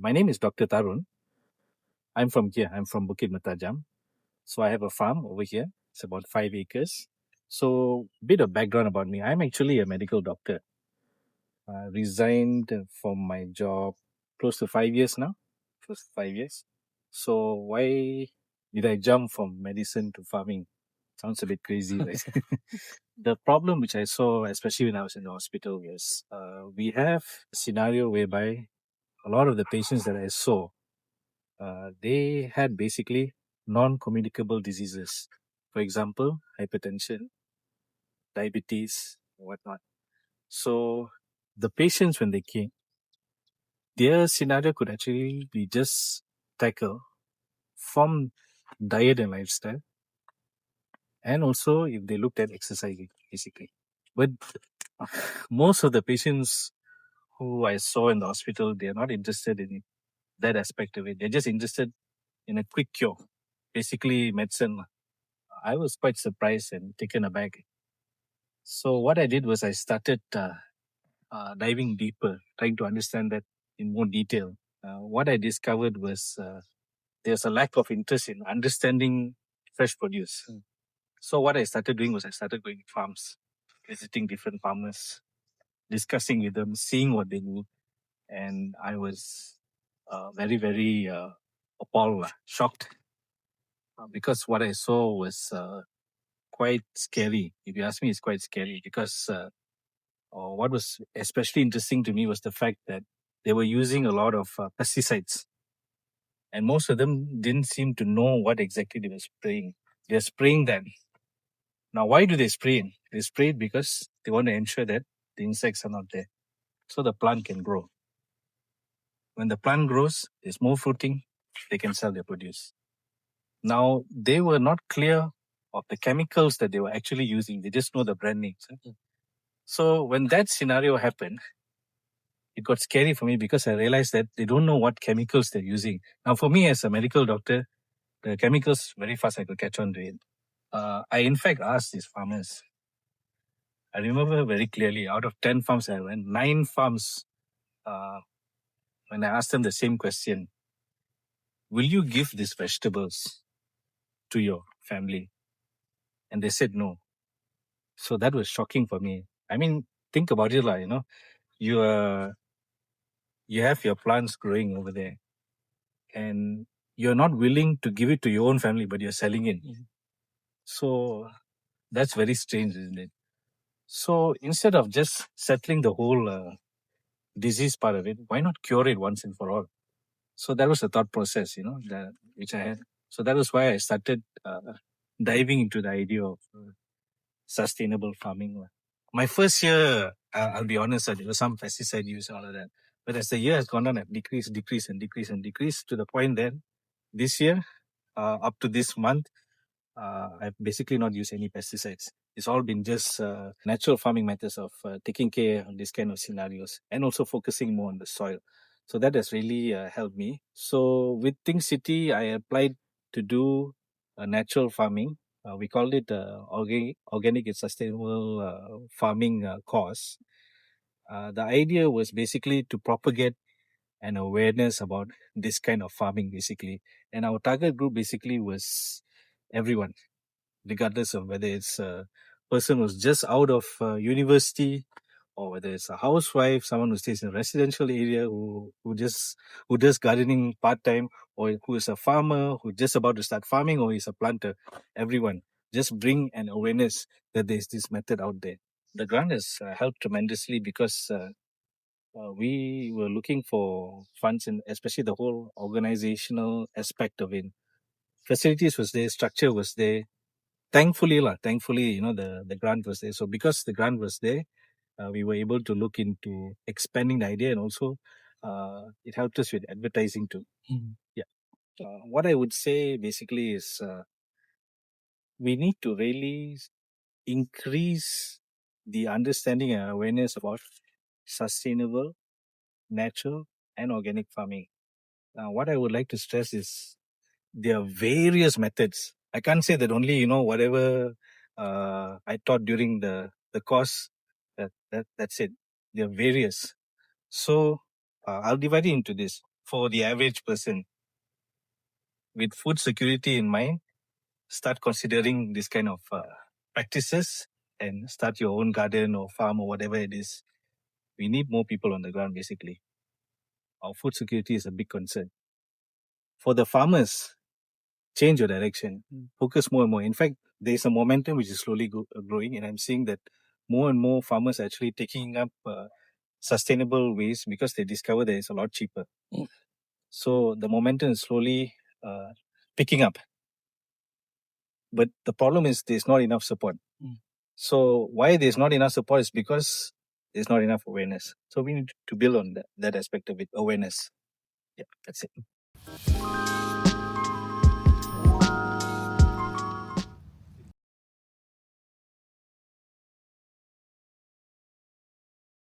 My name is Dr. Tharun. I'm from here. I'm from Bukit Mertajam. So I have a farm over here. It's about 5 acres. So bit of background about me. I'm actually a medical doctor. I resigned from my job close to 5 years now. Close to 5 years. So why did I jump from medicine to farming? Sounds a bit crazy, right? The problem which I saw, especially when I was in the hospital, was we have a scenario whereby a lot of the patients that I saw, they had basically non-communicable diseases. For example, hypertension, diabetes, whatnot. So the patients, when they came, their scenario could actually be just tackled from diet and lifestyle, and also if they looked at exercising, basically. But most of the patients who I saw in the hospital, they are not interested in that aspect of it. They're just interested in a quick cure, basically medicine. I was quite surprised and taken aback. So what I did was I started diving deeper, trying to understand that in more detail. What I discovered was there's a lack of interest in understanding fresh produce. So what I started doing was I started going to farms, visiting different farmers, discussing with them, seeing what they do, and I was very appalled, shocked, because what I saw was quite scary. If you ask me, it's quite scary because what was especially interesting to me was the fact that they were using a lot of pesticides, and most of them didn't seem to know what exactly they were spraying. They're spraying them. Now, why do they spray it? They spray it because they want to ensure that the insects are not there, so the plant can grow. When the plant grows, there's more fruiting, they can sell their produce. Now, they were not clear of the chemicals that they were actually using. They just know the brand names. So when that scenario happened, it got scary for me because I realized that they don't know what chemicals they're using. Now, for me as a medical doctor, the chemicals, very fast I could catch on to it. I in fact asked these farmers. I remember very clearly, out of 10 farms I went, 9 farms, when I asked them the same question, will you give these vegetables to your family? And they said no. So that was shocking for me. I mean, think about it, you you have your plants growing over there, and you're not willing to give it to your own family, but you're selling it. So that's very strange, isn't it? So instead of just settling the whole disease part of it, why not cure it once and for all? So that was the thought process, which I had. So that was why I started diving into the idea of sustainable farming. My first year, I'll be honest, there was some pesticide use and all of that. But as the year has gone on, I've decreased to the point that this year, up to this month, I've basically not used any pesticides. It's all been just natural farming methods of taking care of these kind of scenarios and also focusing more on the soil. So that has really helped me. So with Think City, I applied to do a natural farming. We called it organic and sustainable farming course. The idea was basically to propagate an awareness about this kind of farming, basically. And our target group basically was everyone, regardless of whether it's a person who's just out of university, or whether it's a housewife, someone who stays in a residential area, who does gardening part time, or who is a farmer who just about to start farming, or is a planter. Everyone, just bring an awareness that there's this method out there. The grant has helped tremendously because we were looking for funds, and especially the whole organizational aspect of it. Facilities was there, structure was there. Thankfully, the grant was there. So because the grant was there, we were able to look into expanding the idea, and also it helped us with advertising too. Yeah. What I would say basically is we need to really increase the understanding and awareness about sustainable, natural, and organic farming. What I would like to stress is there are various methods. I can't say that only whatever I taught during the course, that's it. There are various. So I'll divide it into this. for the average person with food security in mind, start considering this kind of practices and start your own garden or farm or whatever it is. We need more people on the ground, basically. Our food security is a big concern. For the farmers, change your direction, focus more and more. In fact, there's a momentum which is slowly growing, and I'm seeing that more and more farmers are actually taking up sustainable ways because they discover that it's a lot cheaper. So the momentum is slowly picking up. But the problem is there's not enough support. So why there's not enough support is because there's not enough awareness. So we need to build on that aspect of it, awareness. Yeah, that's it.